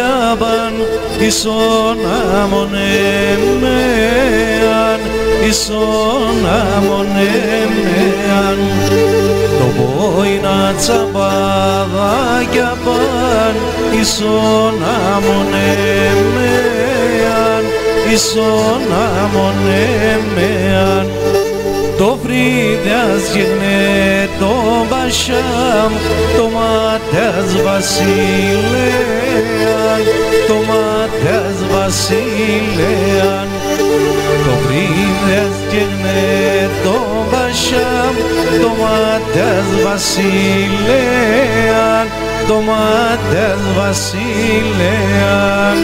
γιάμπαν ίσον αμονέμεαν, ίσον αμονέμεαν. Το πόινα τσαμπάδα γιάμπαν ίσον αμονέμεαν, ίσον αμονέμεαν. Το φρύδιας γυρνέ το μπασάμ, το μάτιας βασιλέαν, το μάτιας βασιλέαν. Το φρύδιας γυρνέ το μπασάμ, το μάτιας βασιλέαν, το μάτιας βασιλέαν.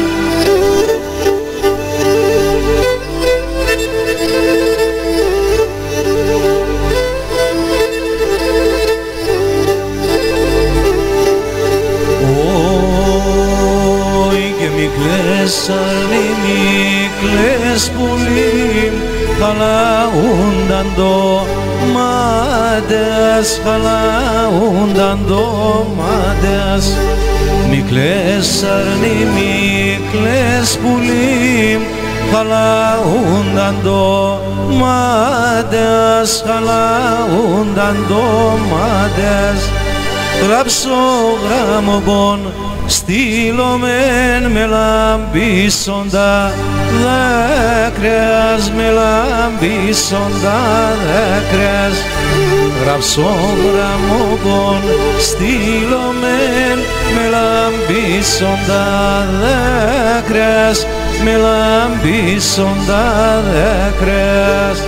Μικλές αρνημίκλες πουλίμ, χαλαούνταν ντομάτες, χαλαούνταν ντομάτες. Μικλές αρνημίκλες πουλίμ, χαλαούνταν ντομάτες, χαλαούνταν ντομάτες. Γράψω γραμμοπών στείλομεν με λαμπίσοντα δάκρυας, με λαμπίσοντα δάκρυας. Γράψω γραμμοπών στείλομεν με λαμπίσοντα δάκρυας, με λαμπίσοντα δάκρυας.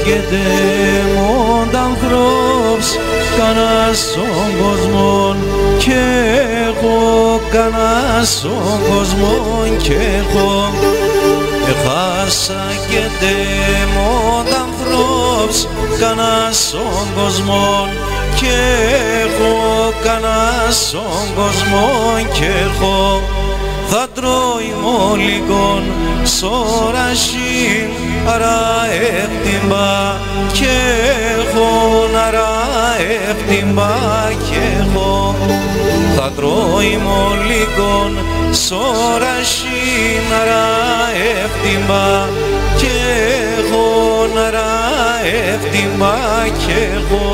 Και δαίμοντα ανθρώπς κανάς στον κόσμον κι έχω, κανάς στον κόσμον κι έχω. Έχασα και δαίμοντα ανθρώπς κανάς στον κόσμον κι έχω, κανάς στον κόσμον κι έχω. Θα τρώει μόλικον σωρασίν, άρα εύτυμπα κι έχω, άρα εύτυμπα κι έχω. Θα τρώει μόλικον σωρασίν, άρα εύτυμπα κι έχω, άρα εύτυμπα κι έχω.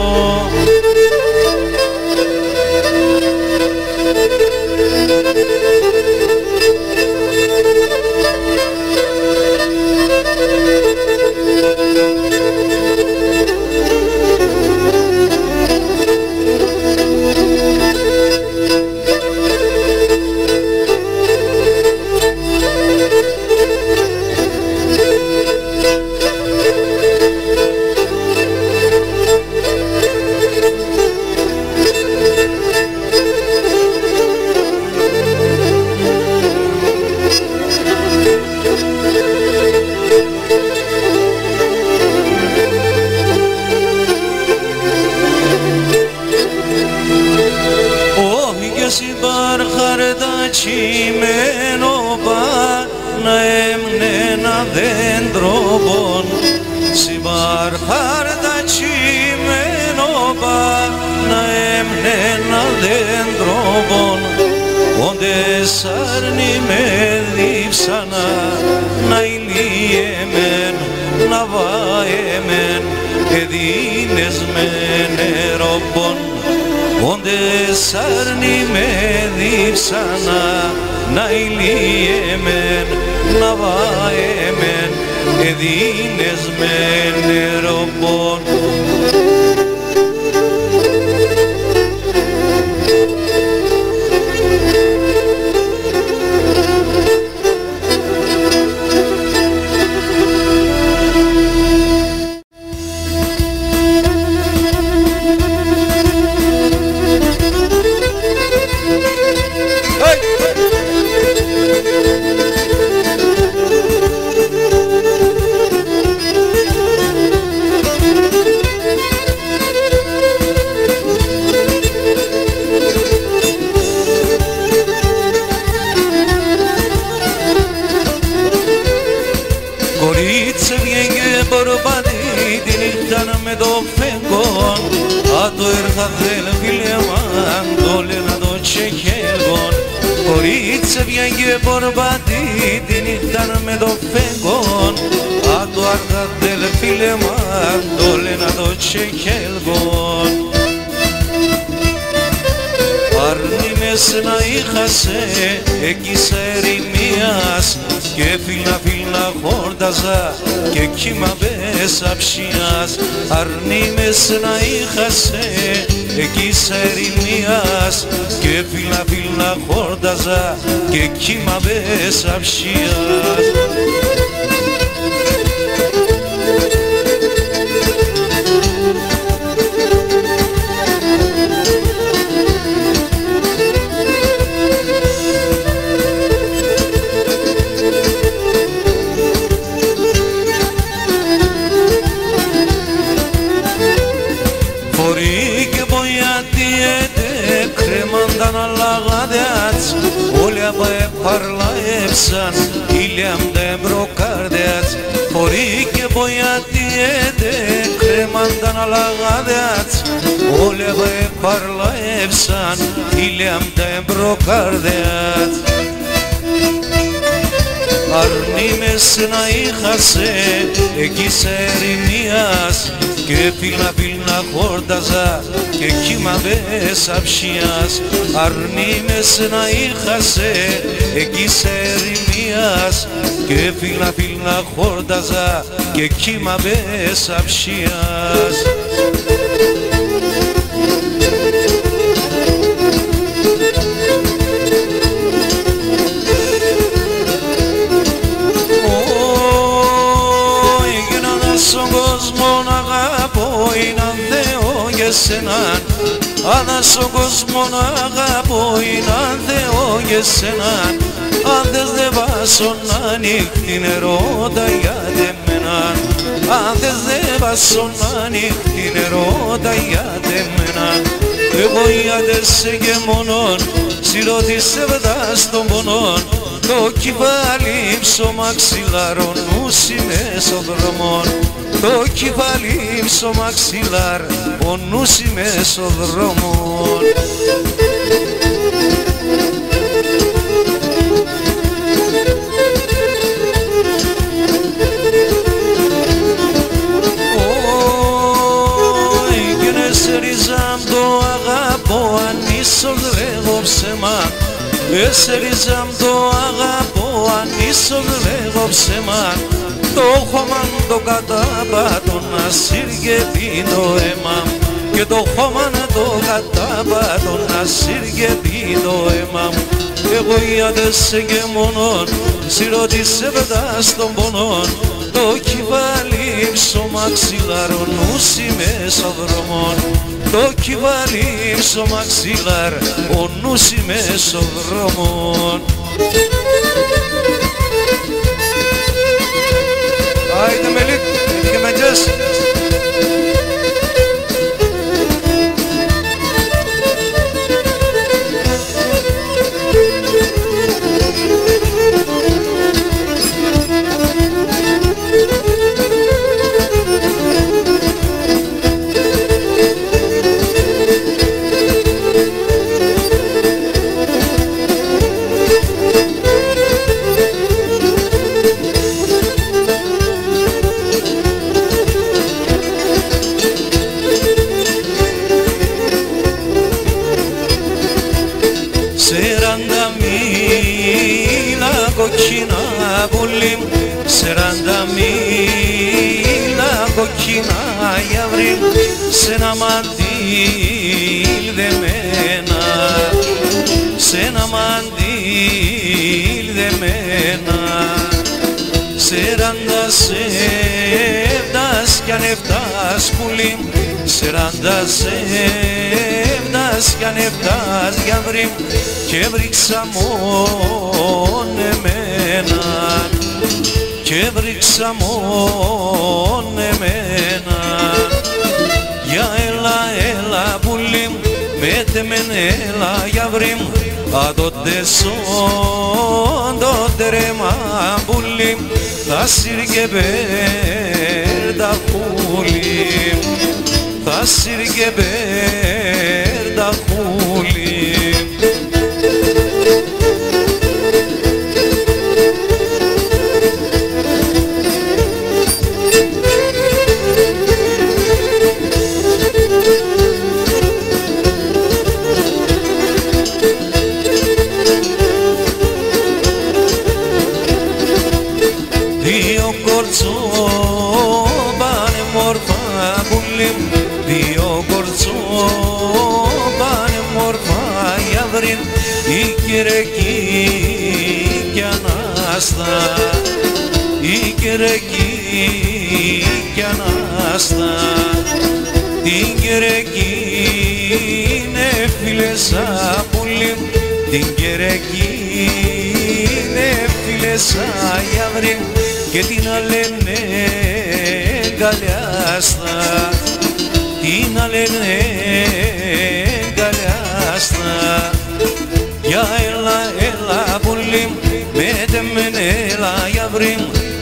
Τσιμένο να έμνε ένα δέντρο πον, συμπαρχάρτα τσιμένο να έμνε ένα δέντρο πον. Όντες αρνη με δίψανα να ηλίεμεν, να βάεμεν, εδίνες με νερό πον. Όντες αρνη με δίψανα να ηλίεμεν, να βάεμεν, εδίνες με νερό πον. κορίτσε βγήκε πορπάτη τη νύχτα με το φεγγόν. Άτο έρθα θέλ φίλε μαν το λένα το τσεχέλγον. Κορίτσε βγήκε πορπάτη τη νύχτα με το φεγγόν. Άτο έρθα θέλ φίλε μαν το λένα το τσεχέλγον. Αρνή μες να είχασε εκεί σε ερημίας και φίλνα χόρταζα και κύμα μέσα ψιάς. Αρνή μες να είχασε εκεί σε ερημίας και φίλνα χόρταζα και κύμα μέσα ψιάς. Parlaepsan ilemde brokardet Forike boyatiede kremandan alagadet Oleve parlaepsan ilemde brokardet Αρνή μες να είχασε εκεί σε ερημίας και φίλνα χόρταζα και κύμα μέσα ψιάς. Αρνή μες να είχασε εκεί σε ερημίας και φίλνα χόρταζα και κύμα μέσα ψιάς. Εσέναν, αν στον κόσμο να αγαπώ είναι αν Θεό και εσέναν. Αν θες δεν βάσω να ανοιχτή νερότα για δεμέναν. Αν θες δεν βάσω να ανοιχτή νερότα για δεμέναν. Εγώ ιατέσαι και μόνον, συρωτήσε βδάς των πονών. Το κεφάλι ψωμά ξυλάρω, νους είμαι στον δρόμον. Το κεφάλι ψωμά ξυλάρ, ο νους είμαι στον δρόμον. Εσερίζαμ το αγαπώ αν ίσως λέγω ψεμάν. Το χώμαν το κατάπατον να σύργεται το αίμα. Και το χώμαν το κατάπατον να σύργεται το αίμα. Εγώ ιατέσαι και μόνον, συρωτήσε βεδάς των πονών. Το κεφάλι ψωμά ξυλάρω, νους είμαι στον δρόμον. Το κεφάλι ψωμά ξυλάρ, ο νους είμαι στον δρόμον. Άιντε Μελίκ, και μετζές. Κοκκίνα πουλί, 40 μίλα κοκκίνα γιαύρι, σ' ένα μαντήλ δεμένα, σ' ένα μαντήλ δεμένα. 40 σέβδας κι ανεφτάς πουλί, 40 σέβδας κι ανεφτάς γιαύρι, και βρήξα μόν εμένα, και βρήξα μόν εμένα. Για έλα, έλα πουλί, μέτε μεν έλα γιαύρι, Adode son dodere mambulim Tasir geber da kulim Tasir geber da kulim Iki κι ανάστα, iki κι ανάστα. Την Κυριακή είναι φίλες απολύμ, την Κυριακή είναι φίλες αγιαβρύμ και την αλένε γκαλιάστα, την αλένε γκαλιάστα. Για έλα πουλίμ, με τεμέν έλα γιαβρίμ,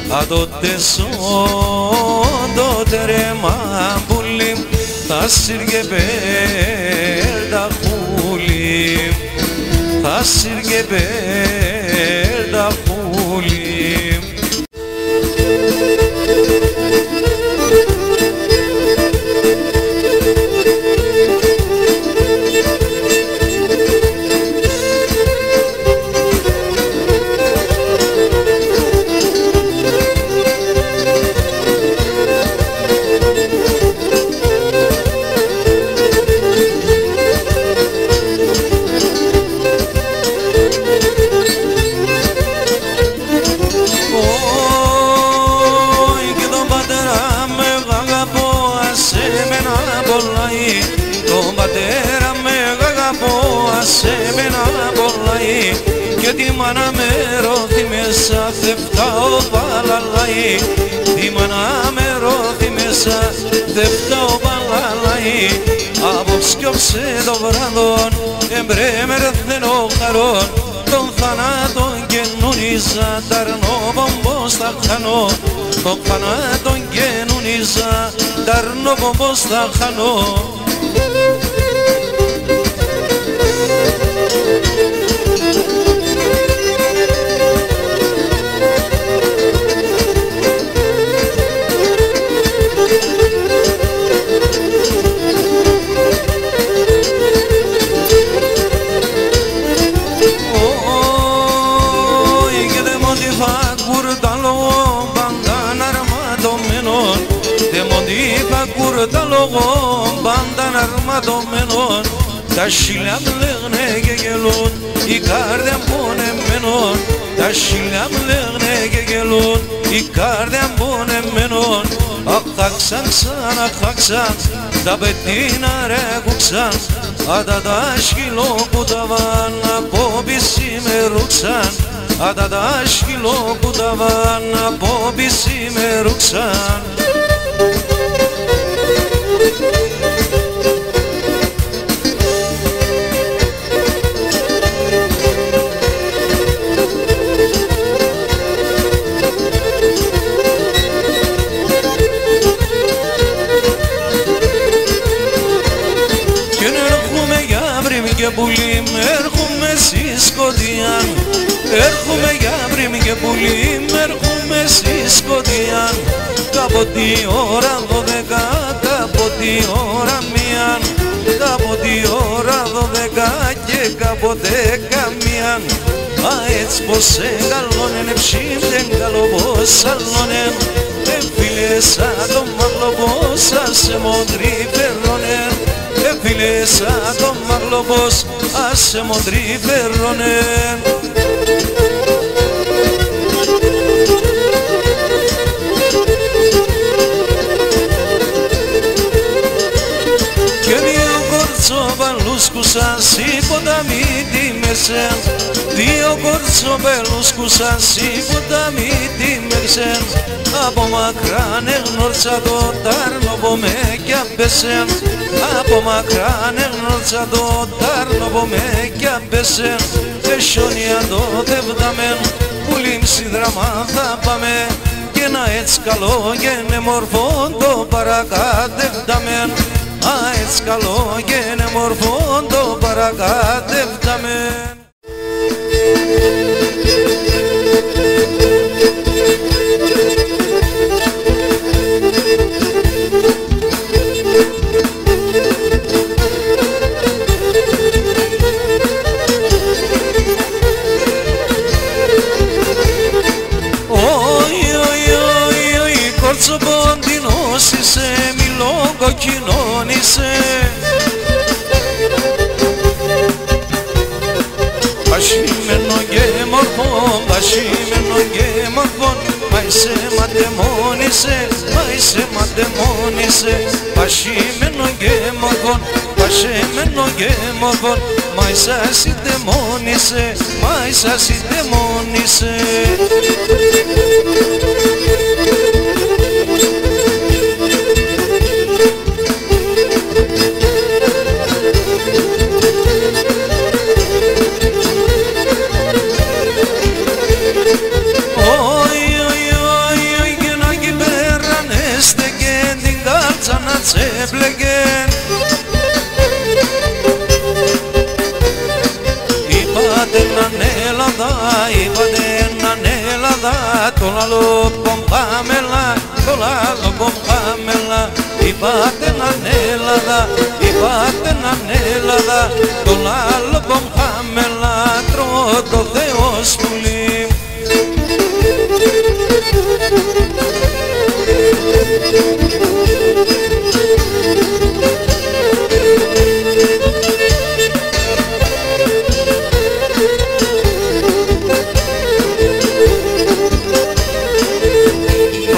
αδότε σον τότε ρε μαμπουλίμ, θα σιργε πέρτα πουλίμ, θα σιργε πέρτα πουλίμ. Και τη μάνα με ρώθη μέσα θευτάω παλαλαί, τη μάνα με ρώθη μέσα θευτάω παλαλαί. Απόψε κιόψε το βράδον εμπρέμερθεν ο χαρόν, τον θανάτον καινούνιζα ταρνό πομπός θα χανώ, τον θανάτον καινούνιζα ταρνό πομπός θα χανώ. Τα λόγω μπάνταν αρματωμένων, τα σιλιά μπλέγνε και γελούν, η καρδιά πονεμένων, τα σιλιά μπλέγνε και γελούν, η καρδιά πονεμένων. Αχάξαν ξαναχάξαν, τα πετίνα ρέκουξαν, ατα τα σκυλοκούταβαν, από πισί με ρούξαν, ατα τα σκυλοκούταβαν, από πισί με ρούξαν. Και πουλίμ, έρχομαι στη σκοτία, έρχομαι για βρήμ και πουλίμ, έρχομαι στη σκοτία. Κάποτε ώρα 12, κάποτε ώρα 1, κάποτε ώρα 12 και κάποτε καμία. Α, έτσι πως εγκαλώνεν, ψήφτεν καλό πως σαλώνεν, φίλε σαν το μαγλό πως άσε μοντρή φερώνεν, φίλε σαν το μαγλό πως άσε μοντρή φερώνεν. Και δύο κορτσόβαλους κουσάν σι ποταμί τη μεσέν, Δύο κορτσομπέλους που σαν σίγουτα μη τίμεξεν, από μακράν εγνώρισα το τάρνο με κι απέσεν, από μακράν εγνώρισα το τάρνο με κι απέσεν, εσιόνια το δεύδαμεν, που λίμψη δράμα θα πάμε, και να έτσι καλό γένε μορφόν το παρακάτευδαμεν, α έτσι καλό γένε μορφόν το παρακάτευδαμεν. Κορτσομποντινός είσαι, μιλόγκοκκινόν είσαι, πασχημένο και μορφόν, πασχημένο και μορφόν, μα είσαι μαντεμόν είσαι, μα είσαι μαντεμόν είσαι, πασχημένο και μορφόν, πασχημένο και μορφόν, μα είσαι ασυντεμόν είσαι, μα είσαι ασυντεμόν είσαι. Τσέπλεγεν, είπατε ναν Ελλάδα, είπατε ναν Ελλάδα, τον άλλο πομπάμελα, τον άλλο πομπάμελα, είπατε ναν Ελλάδα, είπατε ναν Ελλάδα, τον άλλο πομπάμελα, τρώω το Θεός πουλί.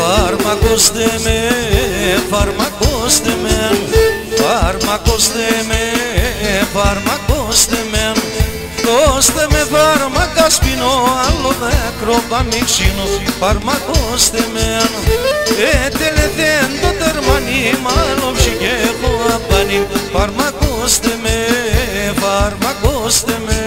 Φαρμακώστε με, φαρμακώστε με, φαρμακώστε με, φαρμακώστε με, δώστε με φάρμακα σπινώ, άλλο δάκρο παμίξινο, φαρμακώστε με, τελετέν το τερμανί, μάλλον ψυχέ έχω απανί, φαρμακώστε με, φαρμακώστε με.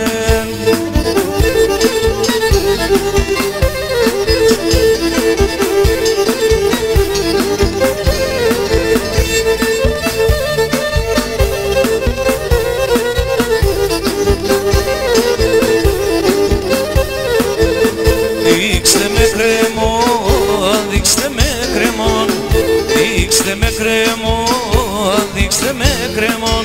Δείξτε με κρέμον, δείξτε με κρέμον, δείξτε με κρέμον, δείξτε με κρέμον,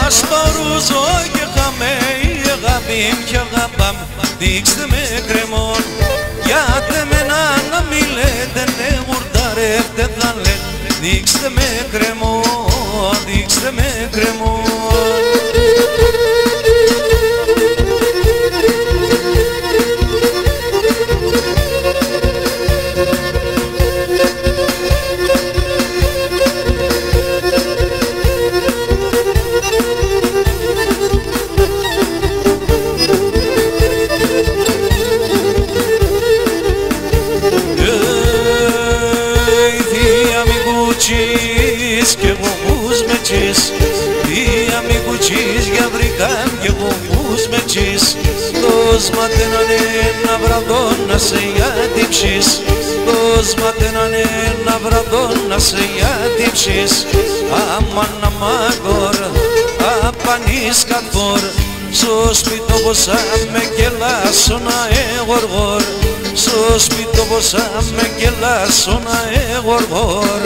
ας παρούζω και χαμέ η αγάπη και αγαπάμ, δείξτε με κρέμον, γιατί μένα να μη λέτε ναι γουρταρεύτε θα λέτε, δείξτε με κρέμον, δείξτε με κρέμον. Κι εγώ μους με τσις, δια μη κουτσίς για βρήκαν κι εγώ μους με τσις, δώσ' μάτε έναν ένα βραδόν να σε γιατύψεις, δώσ' μάτε έναν ένα βραδόν να σε γιατύψεις, αμάν αμάγορ, απανείς κατφόρ, στο σπίτο ποσά με κελάσω να εγοργόρ, στο σπίτο ποσά με κελάσω να εγοργόρ.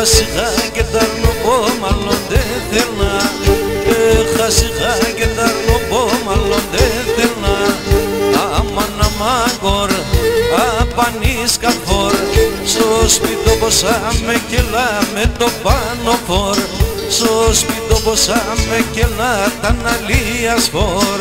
Χασικά και τα αρνοπώ μάλλον δεν θέλνα. Χασικά και τα αρνοπώ μάλλον δεν θέλνα. Αμάν αμάγκορ απανείς καθόρ. Στο σπίτι όπως άμε κελά με το πάνω φορ. Στο σπίτι όπως άμε κελά τα αναλίας φορ.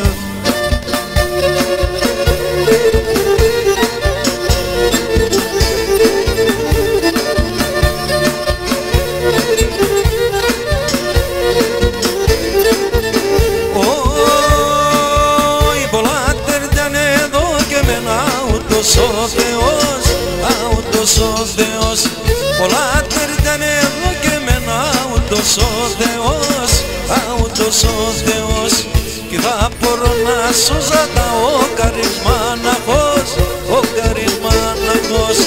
Ο Θεός, ούτως ο Θεός, πολλά τερτάνε εδώ και εμένα, ούτως ο Θεός, ούτως ο Θεός, κι θα μπορώ να σώζα τα ο καρισμάναχος, ο καρισμάναχος,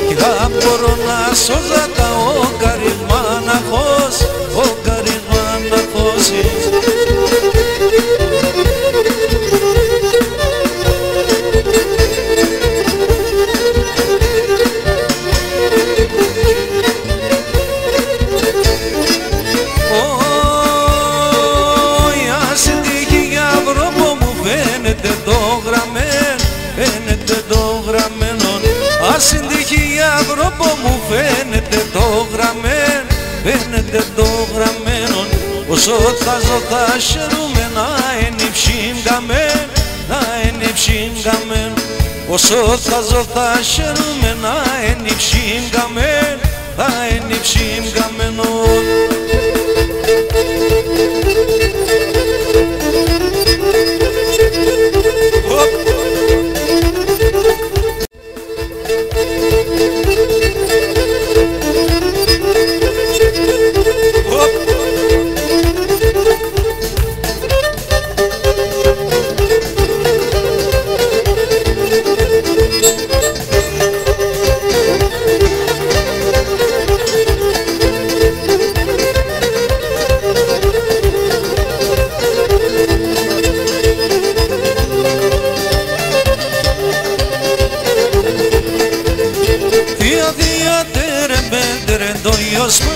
κι θα μπορώ να σώζα τα ο καρισμάναχος, ο καρισμάναχος. Συντυχή άνθρωπο μου φαίνεται το γραμμένο, φαίνεται το γραμμένο. Όσο θα ζω θα χαίρομαι να είναι ψυγκαμένο, να είναι ψυγκαμένο. Όσο θα ζω θα χαίρομαι να είναι ψυγκαμένο, να είναι ψυγκαμένο.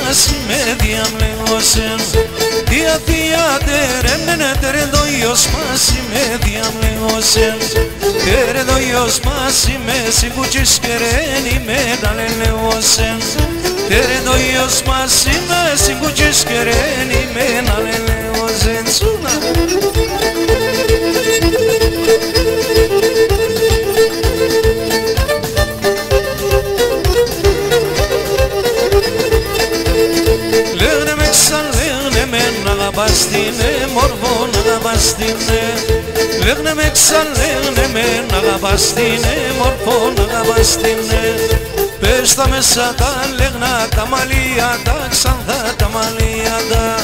Μας με διαμλεγώσεν. Δια τερε μένετε το γιος μας με διαμλεγώσεν. Τερε το γιος μας με σιγούτσις κερένι με ναλελεγώσεν. Τερε το γιος μας με σιγούτσις κερένι με ναλελεγώσεν. Σούνα. Αγαπάστηνε, μορφόν αγαπάστηνε. Λέγνε με ξαλέγνε μεν, αγαπάστηνε, μορφόν αγαπάστηνε. Πες τα μέσα τα λέγνα, τα μαλλιά τα ξανθά τα μαλλιά τα.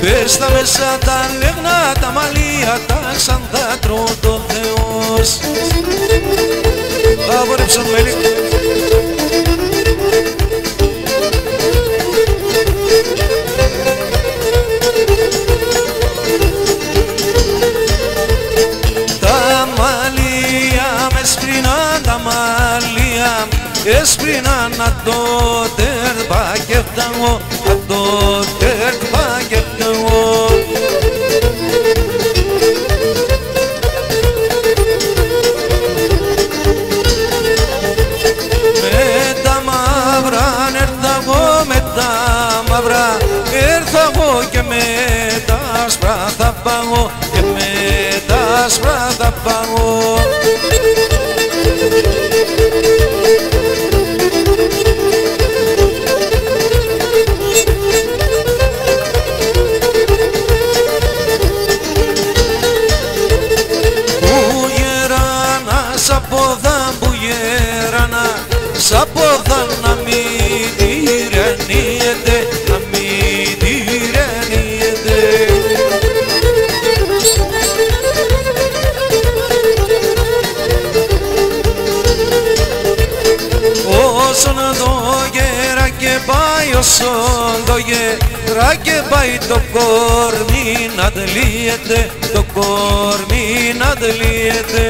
Πες τα μέσα τα λέγνα, τα μαλλιά τα ξανθά τρώω το Θεός. Άβορεψαν με λίγο. Έσπρινα να το τερπά και φταγώ, να το τερπά και φταγώ. Με τα μαύρα έρθα εγώ, με τα μαύρα έρθα εγώ και με τα άσπρα θα παγώ, και με τα άσπρα θα παγώ. Σαπόδα να μην τυραννιέται, να μην τυραννιέται. Όσον το γέρα και πάει, όσον το γέρα και πάει, το κορμί να τελείεται, το κορμί να τελείεται.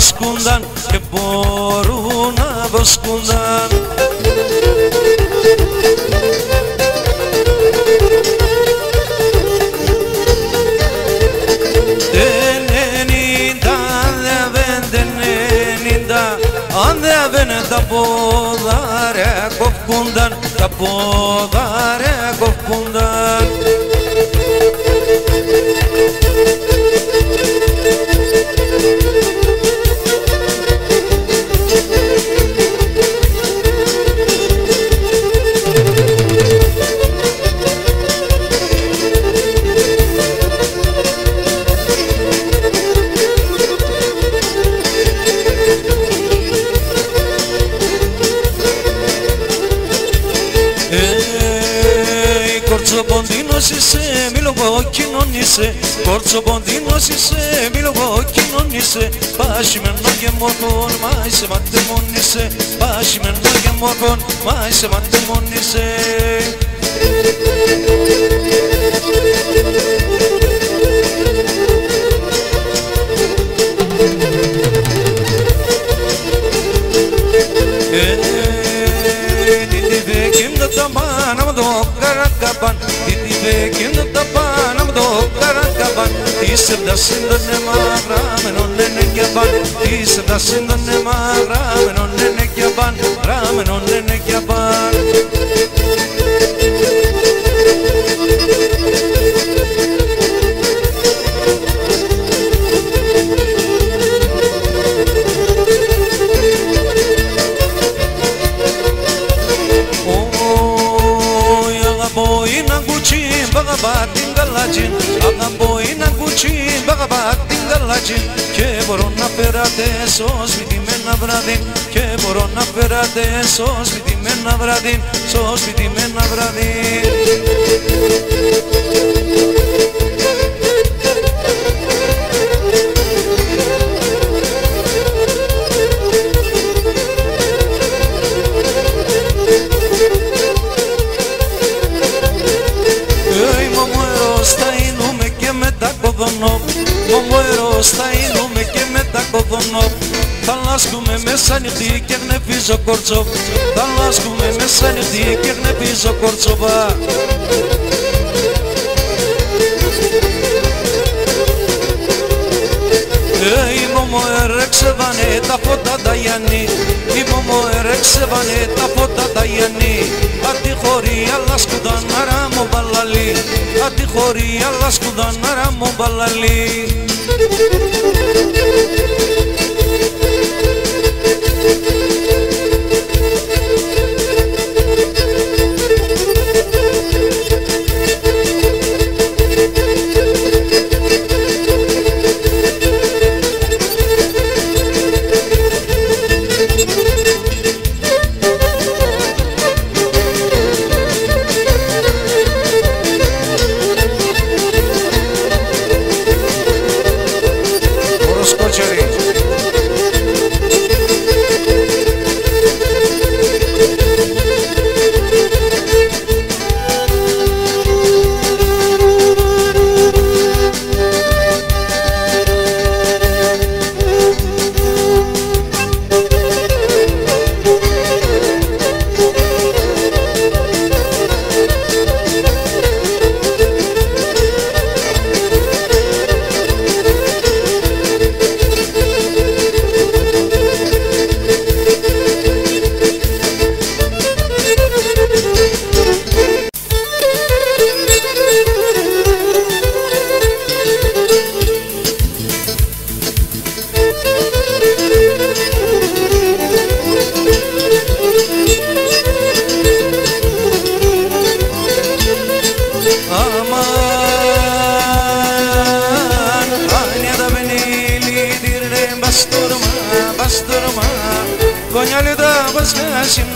βοσκούνταν και μπορούν να βοσκούνταν. Αν δεν βαίνε τα πόδαρια κοφκούνταν, τα πόδαρια κοφκούνταν. Κορτσοποντίνος είσαι, μη λογοκοινών είσαι. Κορτσοποντίνος είσαι, μη λογοκοινών είσαι. Πάσχημενο και μορφών, μα είσαι ματεμόν είσαι. Πάσχημενο και μορφών, μα είσαι ματεμόν είσαι. Την τα πάνω το καρακαπάν. Της ευδασίντονε μαγράμενον είναι και παν. Της ευδασίντονε μαγράμενον είναι και παν. Ράμενον είναι και παν. Bagabatin galajin, agaboy na kuchin, bagabatin galajin. Και μπορώ να περατέσω σπίτι με ένα βράδυ. Και μπορώ να περατέσω σπίτι με ένα βράδυ. Στο σπίτι με ένα βράδυ. Μου μωρώ στα ίνουμε και μετά κοδωνώ. Θα λάσκουμε μέσα νυχτή και γνεπίζω κορτσό. Θα λάσκουμε μέσα νυχτή και γνεπίζω κορτσοβά. Η μωμό ερεξεβανε τα φώτα τα Γιάννη. Η μωμό ερεξεβανε τα φώτα τα Γιάννη. Αντί χωρί αλλά σκουδαν άρα μου μπαλαλί. Αντί χωρί αλλά σκουδαν άρα μου μπαλαλί.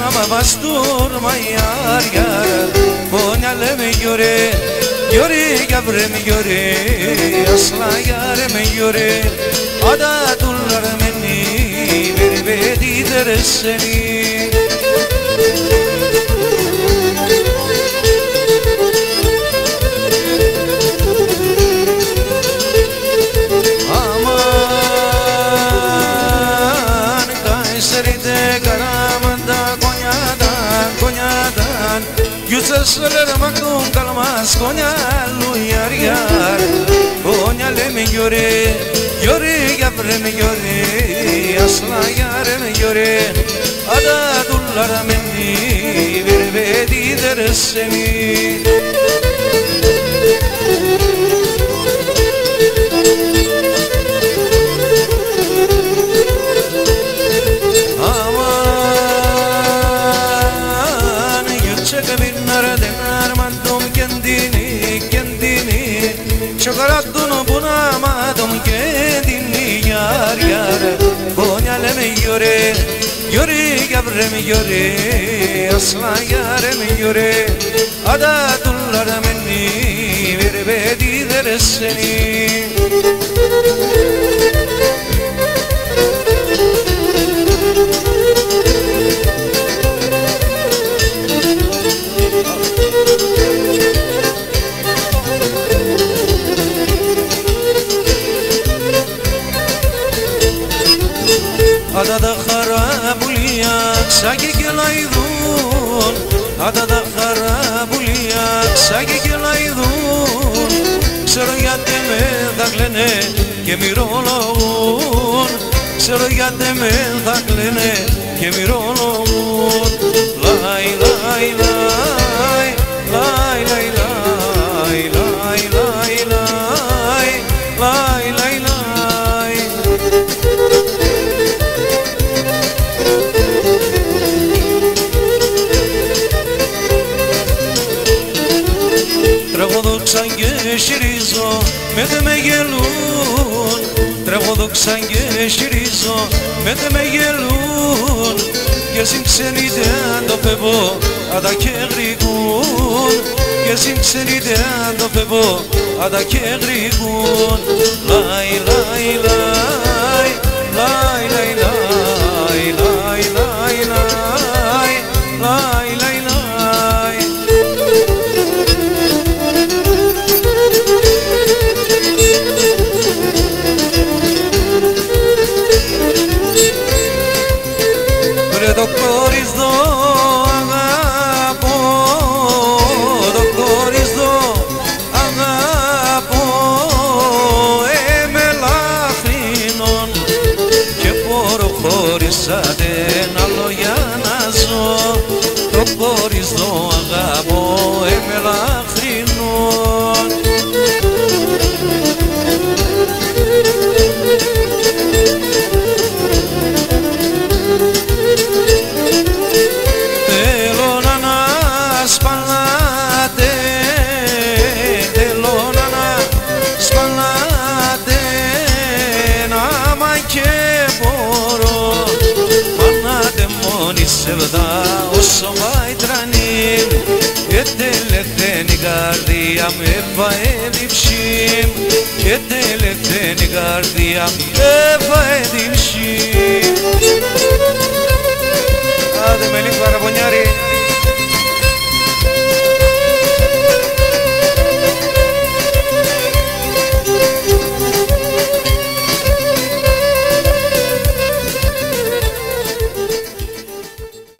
Ama basturma yar yar Konyaleme göre Göre gavreme göre Asla yareme göre Adatullar meni Vervediler seni Aman serite karamanda konyadan Yüzesler makdum kalmaz konyalu yar yar Konyalem yore yavrem yore asla yarem yore Ada dullar menni vervedi derseni Çokarattun bunamadım kendini yar yar Konyalem yore yavrem yore asla yarem yore Ada dullar menni vervediler seni Adada kharabuliyak sagi gelaydun Adada kharabuliyak sagi gelaydun Sarayateme daklene kemirologun Sarayateme daklene kemirologun Lay lay lay lay lay lay lay lay lay lay lay lay Τραγωδόξαν και συρίζω με δε με γελούν Τραγωδόξαν και συρίζω με δε με γελούν Και συμξενείτε αν το φεύγω αντα και γρηγούν Και συμξενείτε αν το φεύγω αντα και γρηγούν Λάι λάι λάι λάι λάι λάι λάι λάι λάι λάι λάι Το κοριζό αγαπώ, το κοριζό αγαπώ εμελάχρινον και προχωρήσατε ένα άλλο για να ζω το κοριζό αγαπώ εμελάχρινον Sevda όσο πάει τρανίμ τελευταία καρδιά μου έφαε και τελευταία καρδιά μου έφαε διψήμ Άντε με λίγο παραπονιάρι